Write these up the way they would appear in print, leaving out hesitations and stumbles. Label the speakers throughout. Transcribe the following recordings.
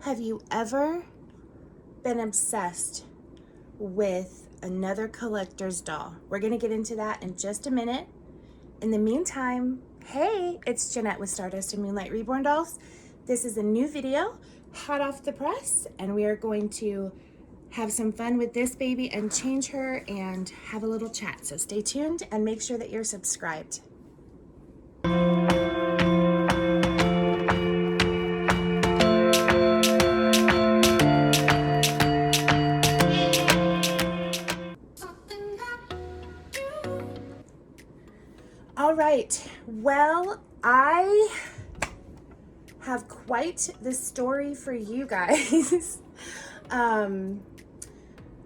Speaker 1: Have you ever been obsessed with another collector's doll? We're gonna get into that in just a minute. In the meantime, hey, it's Jeanette with Stardust and Moonlight Reborn Dolls. This is a new video, hot off the press, and we are going to have some fun with this baby and change her and have a little chat. So stay tuned and make sure that you're subscribed. All right, well, I have quite the story for you guys.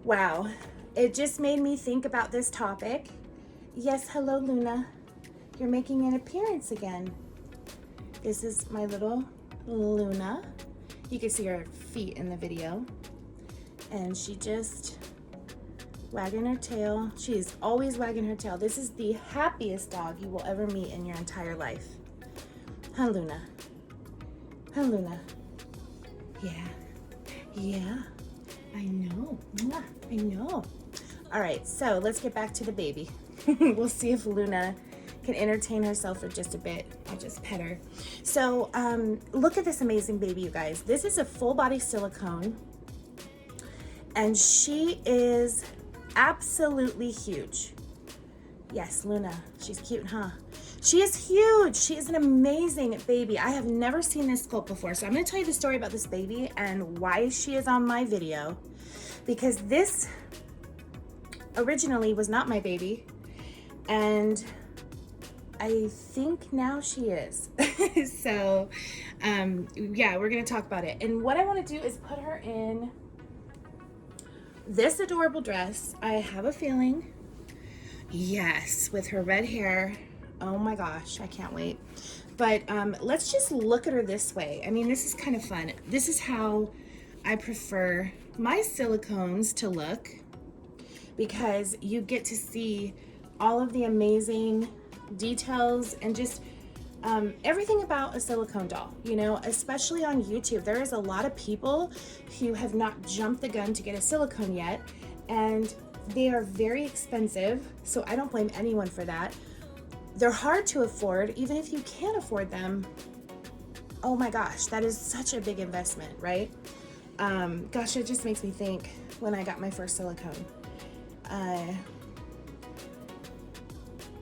Speaker 1: Wow, it just made me think about this topic. Yes, hello Luna, you're making an appearance again. This is my little Luna. You can see her feet in the video. And she just wagging her tail. She is always wagging her tail. This is the happiest dog you will ever meet in your entire life. Huh, Luna? Huh, Luna? Yeah, I know. Mwah, I know. All right, so let's get back to the baby. We'll see if Luna can entertain herself for just a bit. I'll just pet her. So look at this amazing baby, you guys. This is a full body silicone, and she is absolutely huge. Yes, Luna, she's cute, huh? She is huge. She is an amazing baby. I have never seen this sculpt before, so I'm going to tell you the story about this baby and why she is on my video, because this originally was not my baby, and I think now she is. So yeah, we're going to talk about it. And what I want to do is put her in this adorable dress. I have a feeling, yes, with her red hair. Oh my gosh, I can't wait. But let's just look at her this way. I mean, this is kind of fun. This is how I prefer my silicones to look, because you get to see all of the amazing details and just everything about a silicone doll, you know, especially on YouTube. There is a lot of people who have not jumped the gun to get a silicone yet, and they are very expensive, so I don't blame anyone for that. They're hard to afford. Even if you can't afford them, oh my gosh, that is such a big investment, right? Gosh, it just makes me think when I got my first silicone.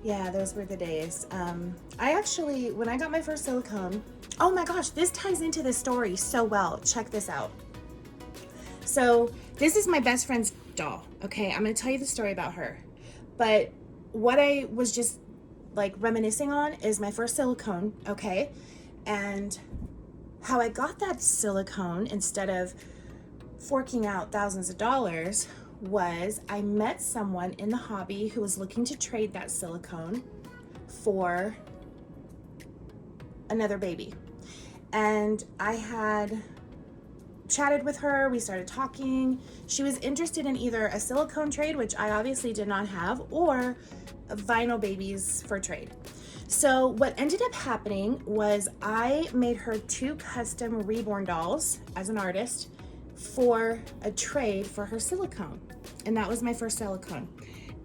Speaker 1: Yeah, those were the days. I actually, when I got my first silicone, oh my gosh, this ties into the story so well. Check this out. So this is my best friend's doll, okay? I'm gonna tell you the story about her. But what I was just like reminiscing on is my first silicone, okay? And how I got that silicone instead of forking out thousands of dollars was I met someone in the hobby who was looking to trade that silicone for another baby. And I had chatted with her, we started talking. She was interested in either a silicone trade, which I obviously did not have, or vinyl babies for trade. So what ended up happening was I made her 2 custom reborn dolls as an artist for a trade for her silicone. And that was my first silicone.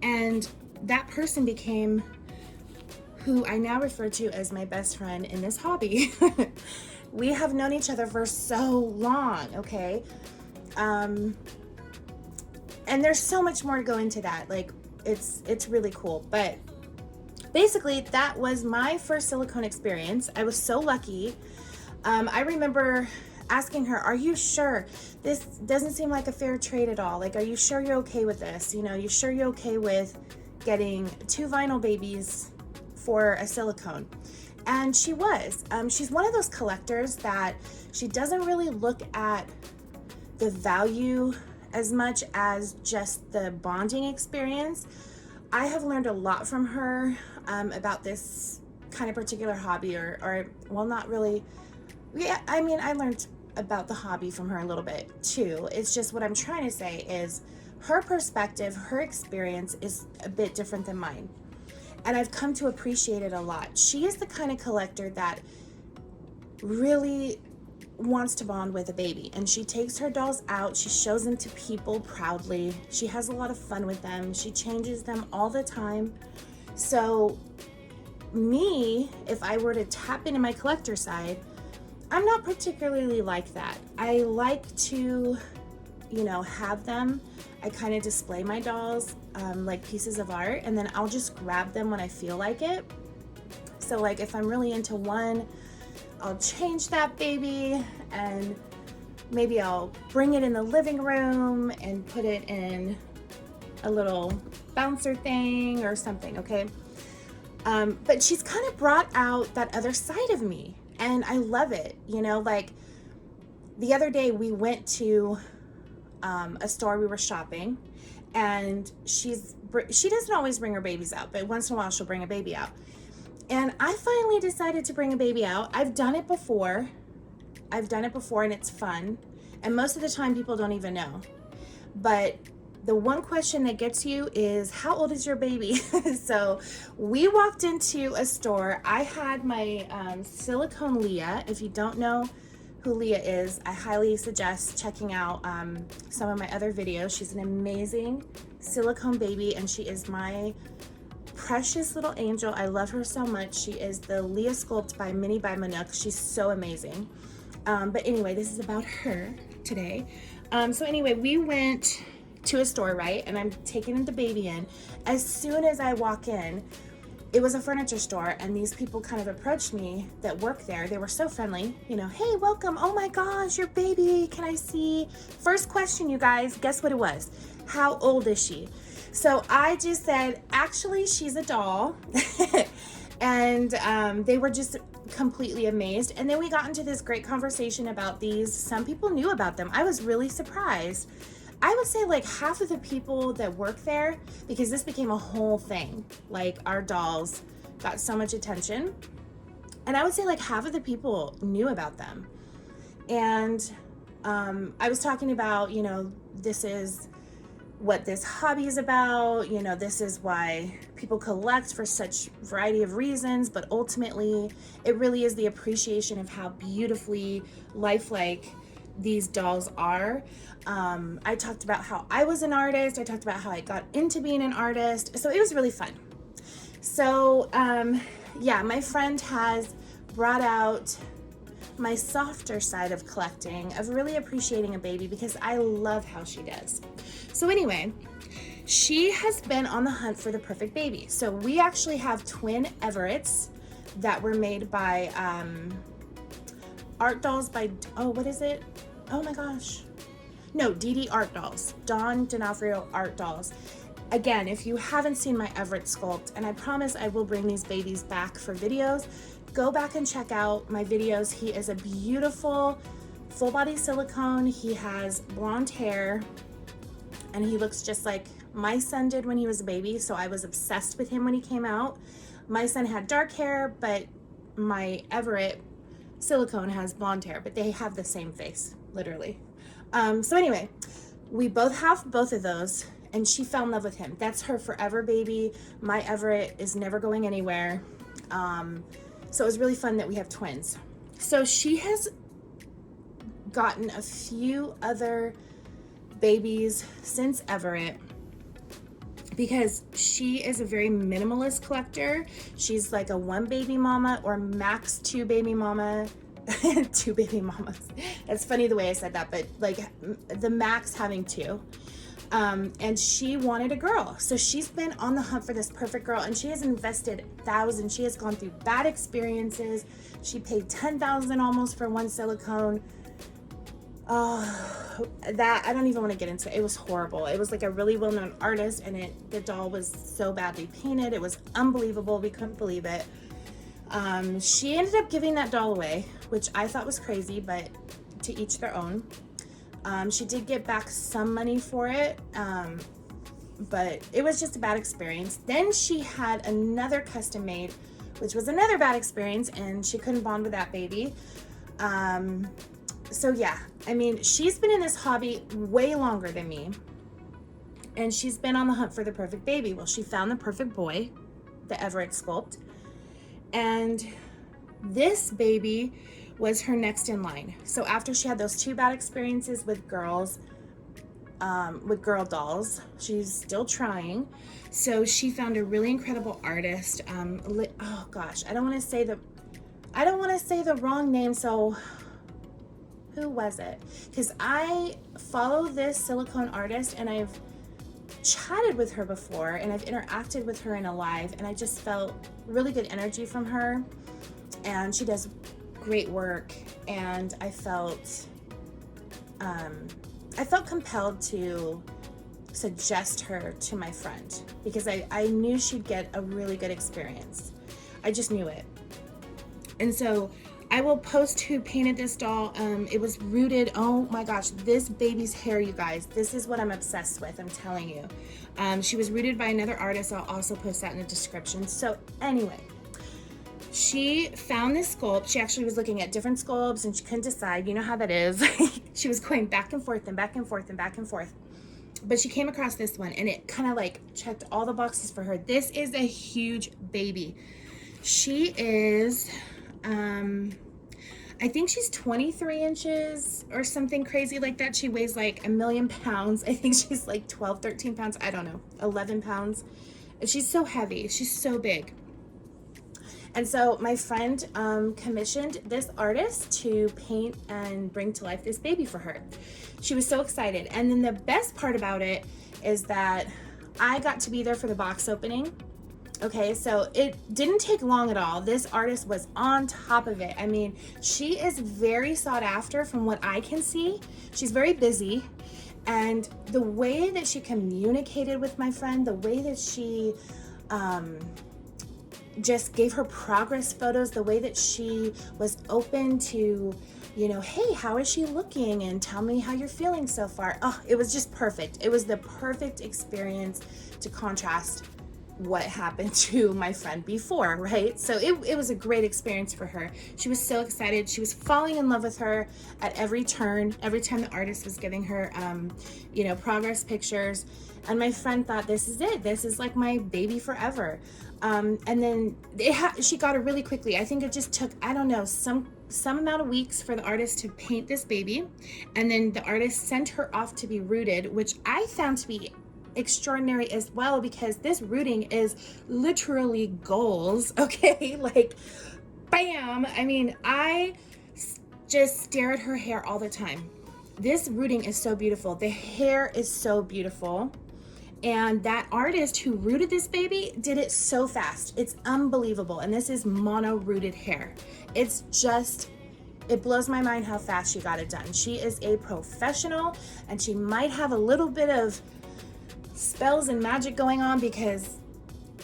Speaker 1: And that person became who I now refer to as my best friend in this hobby. We have known each other for so long, okay? And there's so much more to go into that. Like, it's really cool. But basically, that was my first silicone experience. I was so lucky. I remember asking her, are you sure? This doesn't seem like a fair trade at all. Like, are you sure you're okay with this? You know, you sure you're okay with getting 2 vinyl babies for a silicone? And she was. She's one of those collectors that she doesn't really look at the value as much as just the bonding experience. I have learned a lot from her about this kind of particular hobby, or well, not really. Yeah, I mean, I learned about the hobby from her a little bit too. It's just what I'm trying to say is her perspective, her experience is a bit different than mine. And I've come to appreciate it a lot. She is the kind of collector that really wants to bond with a baby, and she takes her dolls out. She shows them to people proudly. She has a lot of fun with them. She changes them all the time. So me, if I were to tap into my collector side, I'm not particularly like that. I like to, you know, have them. I kind of display my dolls like pieces of art, and then I'll just grab them when I feel like it. So like if I'm really into one, I'll change that baby, and maybe I'll bring it in the living room and put it in a little bouncer thing or something, okay? But she's kind of brought out that other side of me, and I love it. You know, like the other day we went to a store, we were shopping, and she doesn't always bring her babies out, but once in a while she'll bring a baby out. And I finally decided to bring a baby out. I've done it before and it's fun. And most of the time people don't even know. But the one question that gets you is, how old is your baby? So we walked into a store. I had my silicone Leah. If you don't know who Leah is, I highly suggest checking out some of my other videos. She's an amazing silicone baby, and she is my precious little angel. I love her so much. She is the Leah Sculpt by Minnie by Manook. She's so amazing. But anyway, this is about her today. So anyway, we went to a store, right? And I'm taking the baby in. As soon as I walk in, it was a furniture store, and these people kind of approached me that work there. They were so friendly, you know, hey, welcome. Oh my gosh, your baby. Can I see? First question, you guys, guess what it was? How old is she? So I just said, actually, she's a doll. And they were just completely amazed. And then we got into this great conversation about these. Some people knew about them. I was really surprised. I would say like half of the people that work there, because this became a whole thing, like our dolls got so much attention. And I would say like half of the people knew about them. And I was talking about, you know, this is what this hobby is about. You know, this is why people collect for such variety of reasons, but ultimately it really is the appreciation of how beautifully lifelike these dolls are. I talked about how I was an artist. I talked about how I got into being an artist. So it was really fun. So yeah, my friend has brought out my softer side of collecting, of really appreciating a baby, because I love how she does. So anyway, she has been on the hunt for the perfect baby. So we actually have twin Everetts that were made by Art Dolls by, oh, what is it? Oh my gosh. No, DD Art Dolls. Don D'Onofrio Art Dolls. Again, if you haven't seen my Everett sculpt, and I promise I will bring these babies back for videos, go back and check out my videos. He is a beautiful full body silicone. He has blonde hair, and he looks just like my son did when he was a baby. So I was obsessed with him when he came out. My son had dark hair, but my Everett silicone has blonde hair, but they have the same face, literally. So anyway, we both have both of those, and she fell in love with him. That's her forever baby. My Everett is never going anywhere. So it was really fun that we have twins. So she has gotten a few other babies since Everett, because she is a very minimalist collector. She's like a one baby mama or max two baby mama. Two baby mamas. That's funny the way I said that, but like the max having two. And she wanted a girl. So she's been on the hunt for this perfect girl, and she has invested thousands. She has gone through bad experiences. She paid $10,000 almost for one silicone. That I don't even want to get into it. It was horrible. It was like a really well-known artist, and the doll was so badly painted. It was unbelievable. We couldn't believe it. She ended up giving that doll away, which I thought was crazy, but to each their own. She did get back some money for it, but it was just a bad experience. Then she had another custom made, which was another bad experience, and she couldn't bond with that baby. So yeah, I mean, she's been in this hobby way longer than me, and she's been on the hunt for the perfect baby. Well, she found the perfect boy, the Everett sculpt, and this baby was her next in line. So after she had those 2 bad experiences with girl dolls, she's still trying. So she found a really incredible artist. Oh gosh, I don't want to say the wrong name. So who was it? Because I follow this silicone artist and I've chatted with her before and I've interacted with her in a live, and I just felt really good energy from her, and she does great work, and I felt compelled to suggest her to my friend because I knew she'd get a really good experience. I just knew it. And so I will post who painted this doll. It was rooted. Oh my gosh, this baby's hair, you guys. This is what I'm obsessed with, I'm telling you. She was rooted by another artist. I'll also post that in the description. So anyway, she found this sculpt. She actually was looking at different sculpts and she couldn't decide. You know how that is. She was going back and forth and back and forth and back and forth. But she came across this one and it kind of like checked all the boxes for her. This is a huge baby. She is, I think she's 23 inches or something crazy like that. She weighs like 1,000,000 pounds. I think she's like 12, 13 pounds. I don't know, 11 pounds. She's so heavy. She's so big. And so my friend commissioned this artist to paint and bring to life this baby for her. She was so excited. And then the best part about it is that I got to be there for the box opening. Okay, so it didn't take long at all. This artist was on top of it. I mean, she is very sought after from what I can see. She's very busy. And the way that she communicated with my friend, the way that she just gave her progress photos, the way that she was open to, you know, hey, how is she looking? And tell me how you're feeling so far. Oh, it was just perfect. It was the perfect experience to contrast what happened to my friend before, right? So it was a great experience for her. She was so excited. She was falling in love with her at every turn, every time the artist was giving her, you know, progress pictures. And my friend thought, this is it. This is like my baby forever. And then she got it really quickly. I think it just took, I don't know, some amount of weeks for the artist to paint this baby. And then the artist sent her off to be rooted, which I found to be extraordinary as well, because this rooting is literally goals. Okay, like bam. I mean, I just stare at her hair all the time. This rooting is so beautiful. The hair is so beautiful. And that artist who rooted this baby did it so fast. It's unbelievable. And this is mono rooted hair. It's just, it blows my mind how fast she got it done. She is a professional, and she might have a little bit of spells and magic going on, because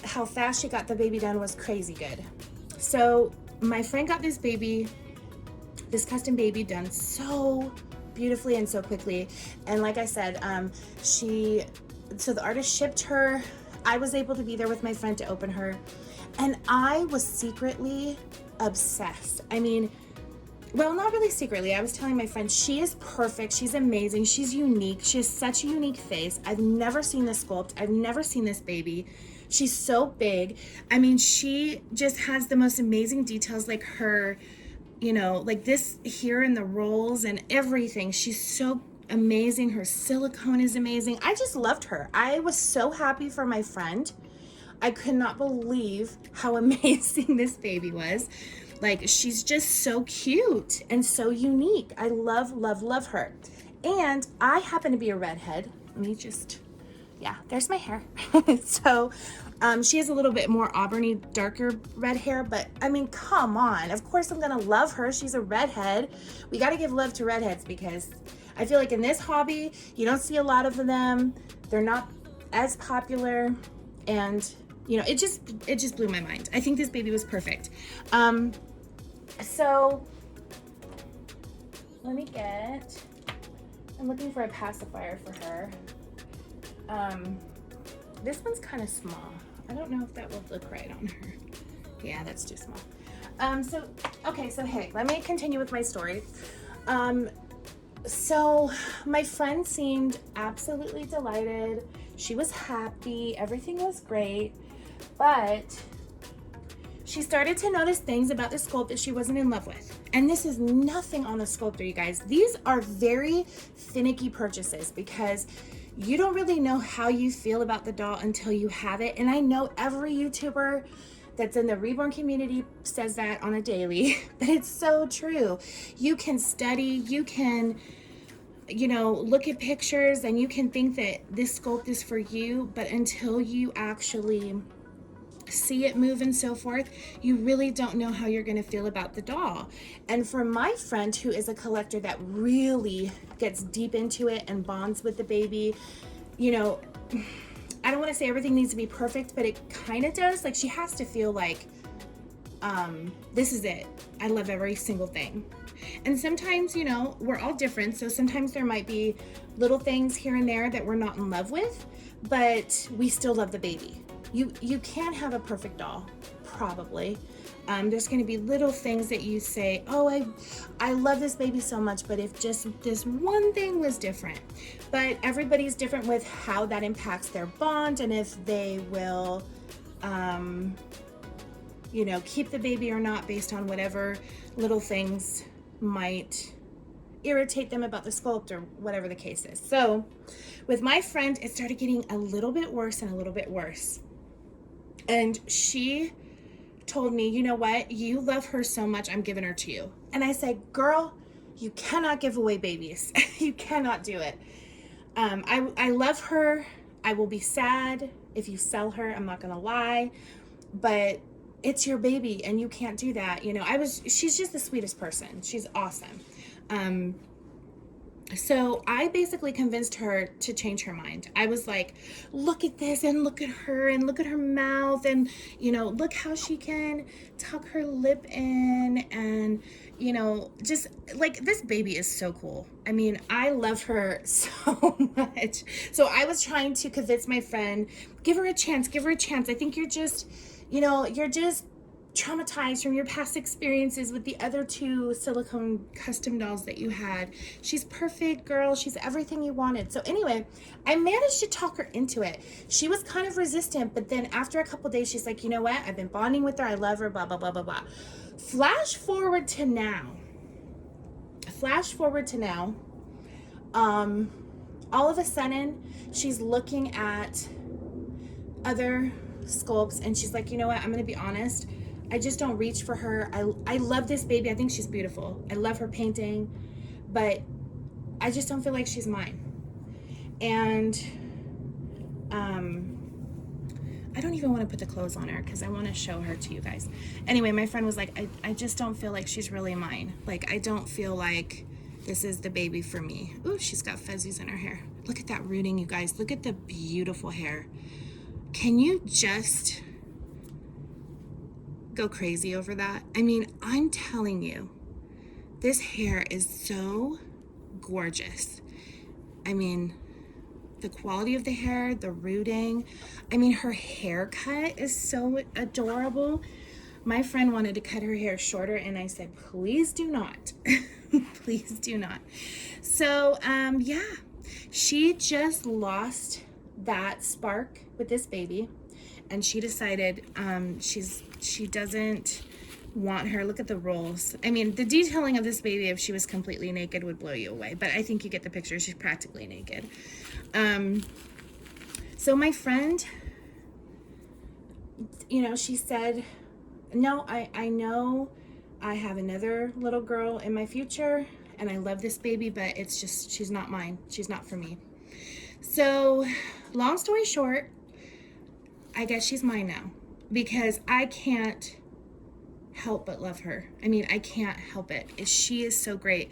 Speaker 1: how fast she got the baby done was crazy good. So my friend got this custom baby done so beautifully and so quickly. And like I said, so the artist shipped her. I was able to be there with my friend to open her, and I was secretly obsessed. I mean, well, not really secretly. I was telling my friend, she is perfect. She's amazing. She's unique. She has such a unique face. I've never seen this sculpt. I've never seen this baby. She's so big. I mean, she just has the most amazing details, like her, you know, like this here in the rolls and everything. She's so amazing. Her silicone is amazing. I just loved her. I was so happy for my friend. I could not believe how amazing this baby was. Like, she's just so cute and so unique. I love, love, love her. And I happen to be a redhead. Let me just, yeah, there's my hair. So she has a little bit more auburny, darker red hair, but I mean, come on. Of course I'm gonna love her. She's a redhead. We gotta give love to redheads, because I feel like in this hobby, you don't see a lot of them. They're not as popular, and you know, it just blew my mind. I think this baby was perfect. So let me I'm looking for a pacifier for her. This one's kind of small. I don't know if that will look right on her. Yeah, that's too small. So hey, let me continue with my story. So my friend seemed absolutely delighted. She was happy. Everything was great. But she started to notice things about the sculpt that she wasn't in love with. And this is nothing on the sculptor, you guys. These are very finicky purchases because you don't really know how you feel about the doll until you have it. And I know every YouTuber that's in the reborn community says that on a daily, but it's so true. You can study, you can, look at pictures and you can think that this sculpt is for you, but until you actually see it move and so forth, you really don't know how you're going to feel about the doll. And for my friend who is a collector that really gets deep into it and bonds with the baby, I don't want to say everything needs to be perfect, but it kind of does. Like, she has to feel like, this is it. I love every single thing. And sometimes, we're all different. So sometimes there might be little things here and there that we're not in love with, but we still love the baby. You can't have a perfect doll, probably. There's going to be little things that you say, oh, I love this baby so much, but if just this one thing was different. But everybody's different with how that impacts their bond and if they will, keep the baby or not based on whatever little things might irritate them about the sculpt or whatever the case is. So with my friend, it started getting a little bit worse and a little bit worse. And she told me, you know what? You love her so much, I'm giving her to you. And I said, girl, you cannot give away babies. You cannot do it. I love her. I will be sad if you sell her. I'm not going to lie. But it's your baby and you can't do that. She's just the sweetest person. She's awesome. So I basically convinced her to change her mind. I was like, look at this and look at her and look at her mouth and, look how she can tuck her lip in and, just like this baby is so cool. I mean, I love her so much. So I was trying to convince my friend, give her a chance. I think you're just traumatized from your past experiences with the other two silicone custom dolls that you had. She's perfect, girl. She's everything you wanted. So anyway, I managed to talk her into it. She was kind of resistant, but then after a couple days, she's like, you know what? I've been bonding with her. I love her, blah, blah, blah, blah, blah. Flash forward to now. All of a sudden, she's looking at other sculpts and she's like, you know what? I'm going to be honest. I just don't reach for her. I love this baby. I think she's beautiful. I love her painting, but I just don't feel like she's mine. And I don't even want to put the clothes on her because I want to show her to you guys. Anyway, my friend was like, I just don't feel like she's really mine. Like, I don't feel like this is the baby for me. Ooh, she's got fuzzies in her hair. Look at that rooting, you guys. Look at the beautiful hair. Can you just go crazy over that? I mean, I'm telling you, this hair is so gorgeous. I mean, the quality of the hair, the rooting. I mean, her haircut is so adorable. My friend wanted to cut her hair shorter and I said, please do not. Please do not. So, yeah, she just lost that spark with this baby and she decided she doesn't want her. Look at the rolls. I mean, the detailing of this baby, if she was completely naked, would blow you away, but I think you get the picture. She's practically naked. So my friend, she said, no, I know I have another little girl in my future and I love this baby, but it's just, she's not mine. She's not for me. So long story short, I guess she's mine now because I can't help but love her. I mean, I can't help it. She is so great.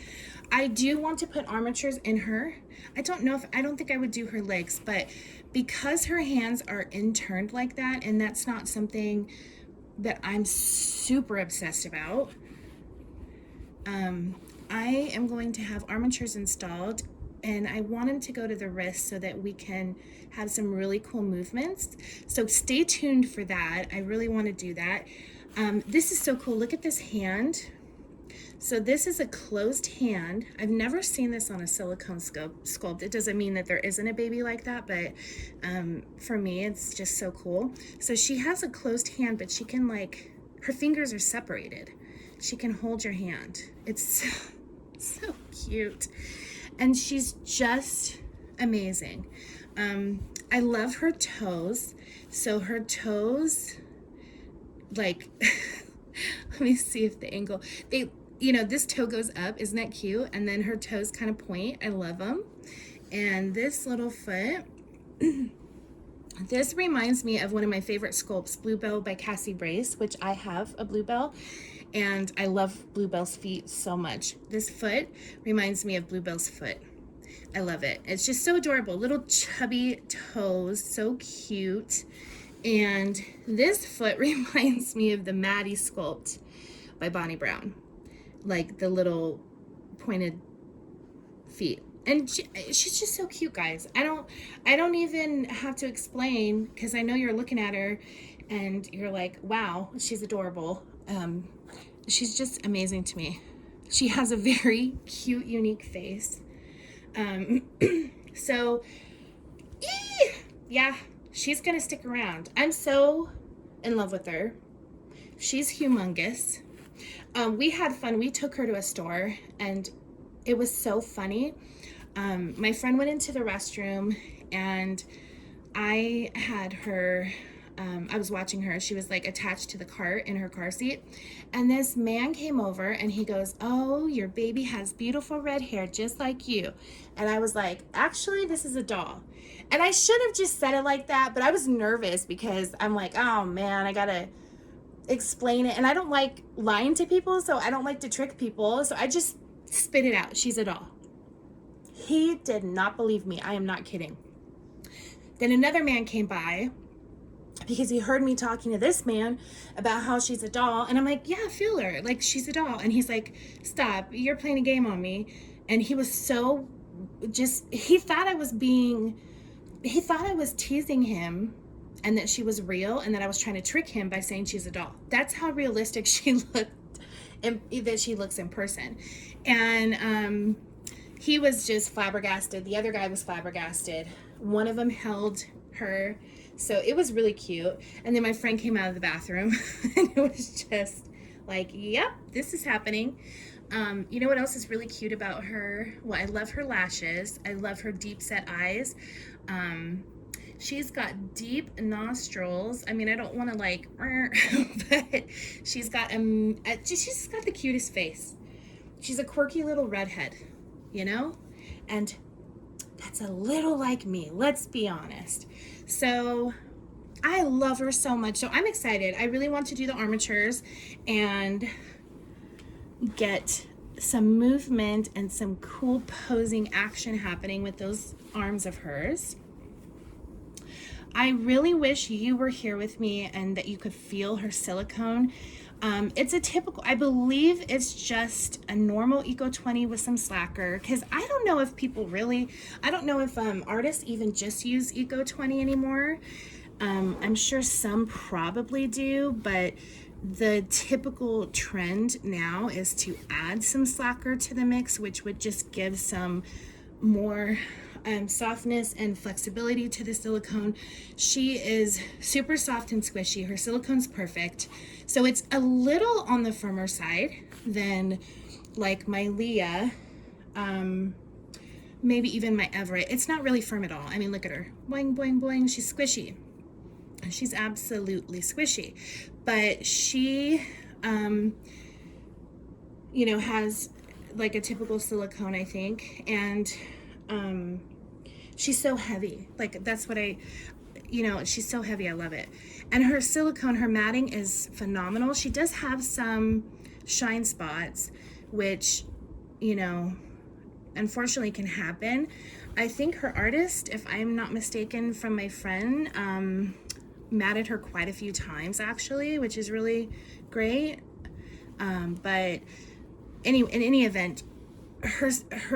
Speaker 1: I do want to put armatures in her. I don't think I would do her legs, but because her hands are inturned like that, and that's not something that I'm super obsessed about, I am going to have armatures installed, and I want them to go to the wrist so that we can have some really cool movements. So stay tuned for that. I really want to do that. This is so cool. Look at this hand. So this is a closed hand. I've never seen this on a silicone sculpt. It doesn't mean that there isn't a baby like that, but for me, it's just so cool. So she has a closed hand, but she can her fingers are separated. she can hold your hand. It's so cute. And she's just amazing. I love her toes. So her toes, like, let me see if the angle, this toe goes up. Isn't that cute? And then her toes kind of point. I love them. And this little foot, this reminds me of one of my favorite sculpts, Bluebell by Cassie Brace, which I have a Bluebell, and I love Bluebell's feet so much. This foot reminds me of Bluebell's foot. I love it. It's just so adorable. Little chubby toes, so cute. And this foot reminds me of the Maddie sculpt by Bonnie Brown, like the little pointed feet. And she's just so cute, guys. I don't even have to explain, because I know you're looking at her and you're like, wow, she's adorable. She's just amazing to me. She has a very cute, unique face. So, yeah, she's gonna stick around. I'm so in love with her. She's humongous. We had fun. We took her to a store, and it was so funny. My friend went into the restroom, and I had her, I was watching her. She was like attached to the cart in her car seat. And this man came over and he goes, "Oh, your baby has beautiful red hair just like you." And I was like, actually, this is a doll. And I should have just said it like that, but I was nervous because I'm like, oh man, I gotta explain it. And I don't like lying to people, so I don't like to trick people. So I just spit it out. She's a doll. He did not believe me. I am not kidding. Then another man came by because he heard me talking to this man about how she's a doll. And I'm like, yeah, feel her. Like, she's a doll. And he's like, stop. You're playing a game on me. And he was so he thought I was teasing him and that she was real and that I was trying to trick him by saying she's a doll. That's how realistic she looked, that she looks in person. And, he was just flabbergasted. The other guy was flabbergasted. One of them held her. So it was really cute. And then my friend came out of the bathroom and it was just like, yep, this is happening. You know what else is really cute about her? Well, I love her lashes. I love her deep set eyes. She's got deep nostrils. I mean, I don't want to like, but she's got the cutest face. She's a quirky little redhead. You know, and that's a little like me, let's be honest. So I love her so much. So I'm excited. I really want to do the armatures and get some movement and some cool posing action happening with those arms of hers. I really wish you were here with me and that you could feel her silicone. It's a typical, I believe it's just a normal Eco 20 with some slacker, because I don't know if artists even just use Eco 20 anymore. I'm sure some probably do, but the typical trend now is to add some slacker to the mix, which would just give some more softness and flexibility to the silicone. She is super soft and squishy. Her silicone's perfect. So it's a little on the firmer side than like my Leah, maybe even my Everett. It's not really firm at all. I mean, look at her. Boing, boing, boing. She's squishy. She's absolutely squishy. But she, has like a typical silicone, I think. And she's so heavy. Like, that's what she's so heavy. I love it. And her silicone, her matting is phenomenal. She does have some shine spots, which, unfortunately can happen. I think her artist, if I'm not mistaken from my friend, matted her quite a few times actually, which is really great. But in any event,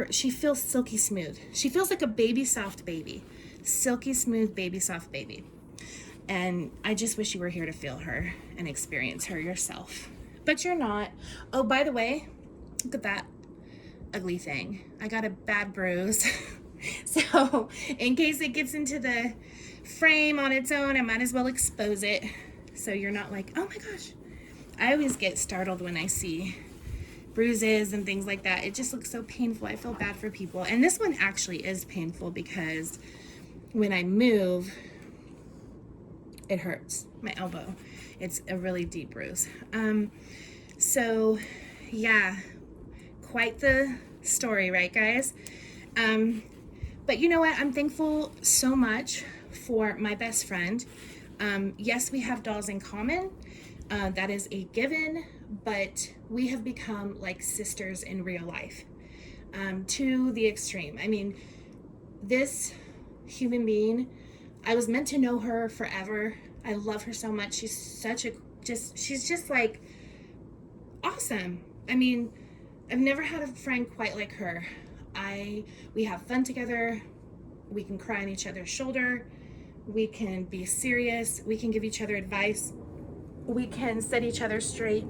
Speaker 1: she feels silky smooth. She feels like a baby soft baby. Silky smooth baby soft baby. And I just wish you were here to feel her and experience her yourself. But you're not. Oh, by the way, look at that ugly thing. I got a bad bruise. So in case it gets into the frame on its own, I might as well expose it. So you're not like, oh my gosh. I always get startled when I see bruises and things like that. It just looks so painful. I feel bad for people. And this one actually is painful because when I move, it hurts. My elbow. It's a really deep bruise. So yeah, quite the story, right, guys? But you know what? I'm thankful so much for my best friend. Yes, we have dolls in common. That is a given, but we have become like sisters in real life, to the extreme. I mean, this human being, I was meant to know her forever. I love her so much. She's such a, she's just like awesome. I mean, I've never had a friend quite like her. We have fun together. We can cry on each other's shoulder. We can be serious. We can give each other advice. We can set each other straight.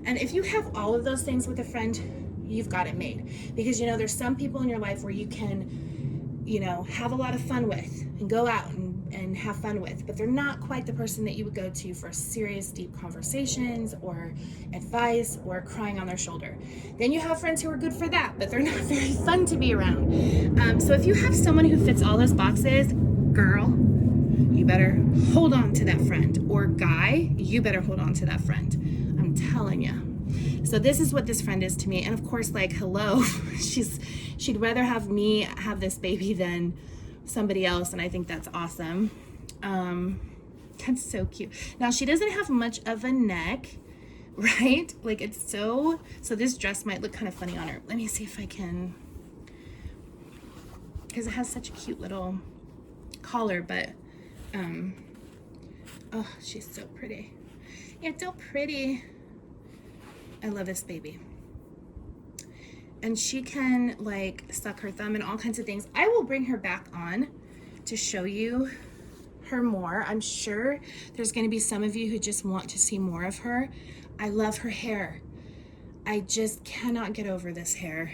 Speaker 1: And if you have all of those things with a friend, you've got it made. Because, you know, there's some people in your life where you can, you know, have a lot of fun with and go out and have fun with, but they're not quite the person that you would go to for serious, deep conversations or advice or crying on their shoulder. Then you have friends who are good for that, but they're not very fun to be around. So if you have someone who fits all those boxes, girl, you better hold on to that friend. Or guy, you better hold on to that friend. I'm telling you. So this is what this friend is to me. And of course, like, hello, she'd rather have me have this baby than somebody else, and I think that's awesome. That's so cute. Now, she doesn't have much of a neck, right? Like, it's so this dress might look kind of funny on her. Let me see if I can, because it has such a cute little collar, but oh, she's so pretty. You're so pretty. I love this baby. And she can like suck her thumb and all kinds of things. I will bring her back on to show you her more. I'm sure there's going to be some of you who just want to see more of her. I love her hair. I just cannot get over this hair.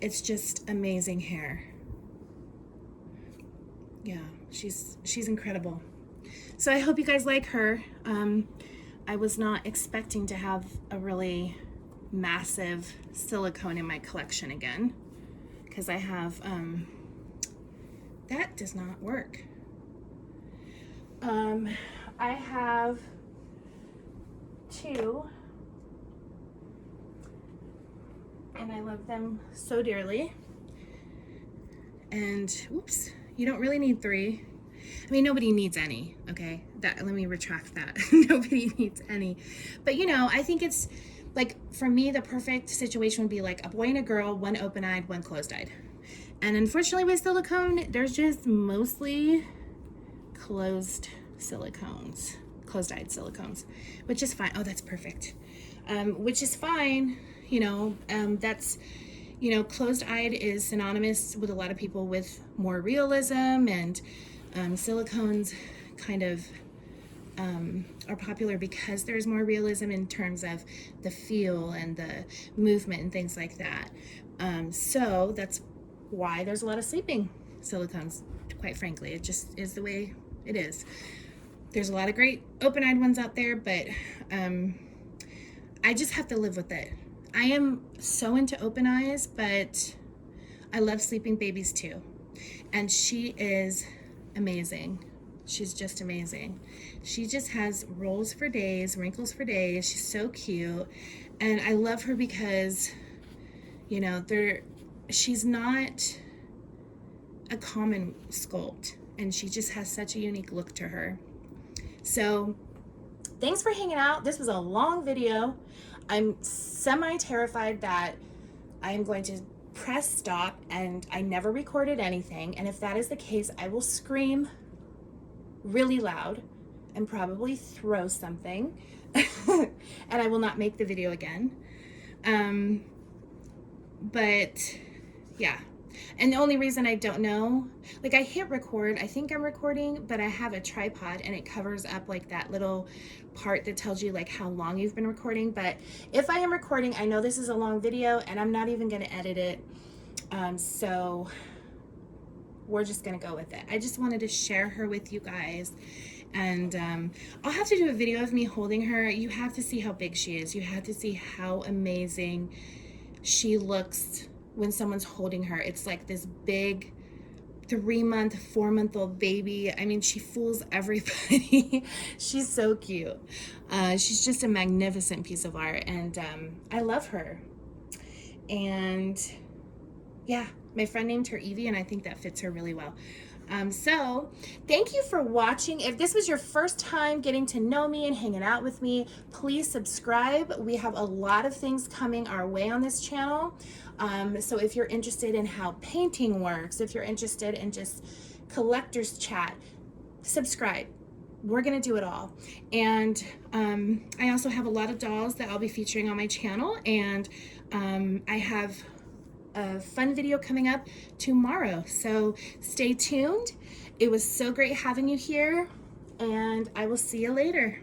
Speaker 1: It's just amazing hair. Yeah, she's incredible. So I hope you guys like her. I was not expecting to have a really massive silicone in my collection again, because I have that does not work. I have two, and I love them so dearly. And oops, you don't really need three. I mean, nobody needs any, okay? Let me retract that. Nobody needs any. But you know, I think it's like, for me, the perfect situation would be like a boy and a girl, one open-eyed, one closed-eyed. And unfortunately with silicone, there's just mostly closed-eyed silicones, which is fine. Oh, that's perfect. Which is fine, you know, that's, you know, closed-eyed is synonymous with a lot of people with more realism, and silicones kind of are popular because there's more realism in terms of the feel and the movement and things like that. So that's why there's a lot of sleeping silicones, quite frankly. It just is the way it is. There's a lot of great open-eyed ones out there, but I just have to live with it. I am so into open eyes, but I love sleeping babies too. And she is amazing. She's just amazing. She just has rolls for days, wrinkles for days. She's so cute. And I love her because, you know, she's not a common sculpt, and she just has such a unique look to her. So thanks for hanging out. This was a long video. I'm semi-terrified that I am going to press stop and I never recorded anything. And if that is the case, I will scream really loud and probably throw something and I will not make the video again. But yeah, and the only reason I don't know, like, I hit record, I think I'm recording, but I have a tripod and it covers up like that little part that tells you like how long you've been recording. But if I am recording, I know this is a long video and I'm not even going to edit it. So we're just going to go with it. I just wanted to share her with you guys And I'll have to do a video of me holding her. You have to see how big she is. You have to see how amazing she looks when someone's holding her. It's like this big 3-month, 4-month-old baby. I mean, she fools everybody. She's so cute. She's just a magnificent piece of art, and I love her. And yeah, my friend named her Evie, and I think that fits her really well. So thank you for watching. If this was your first time getting to know me and hanging out with me, please subscribe. We have a lot of things coming our way on this channel. So if you're interested in how painting works, if you're interested in just collector's chat, subscribe. We're gonna do it all. And I also have a lot of dolls that I'll be featuring on my channel, and I have a fun video coming up tomorrow, so stay tuned. It was so great having you here, and I will see you later.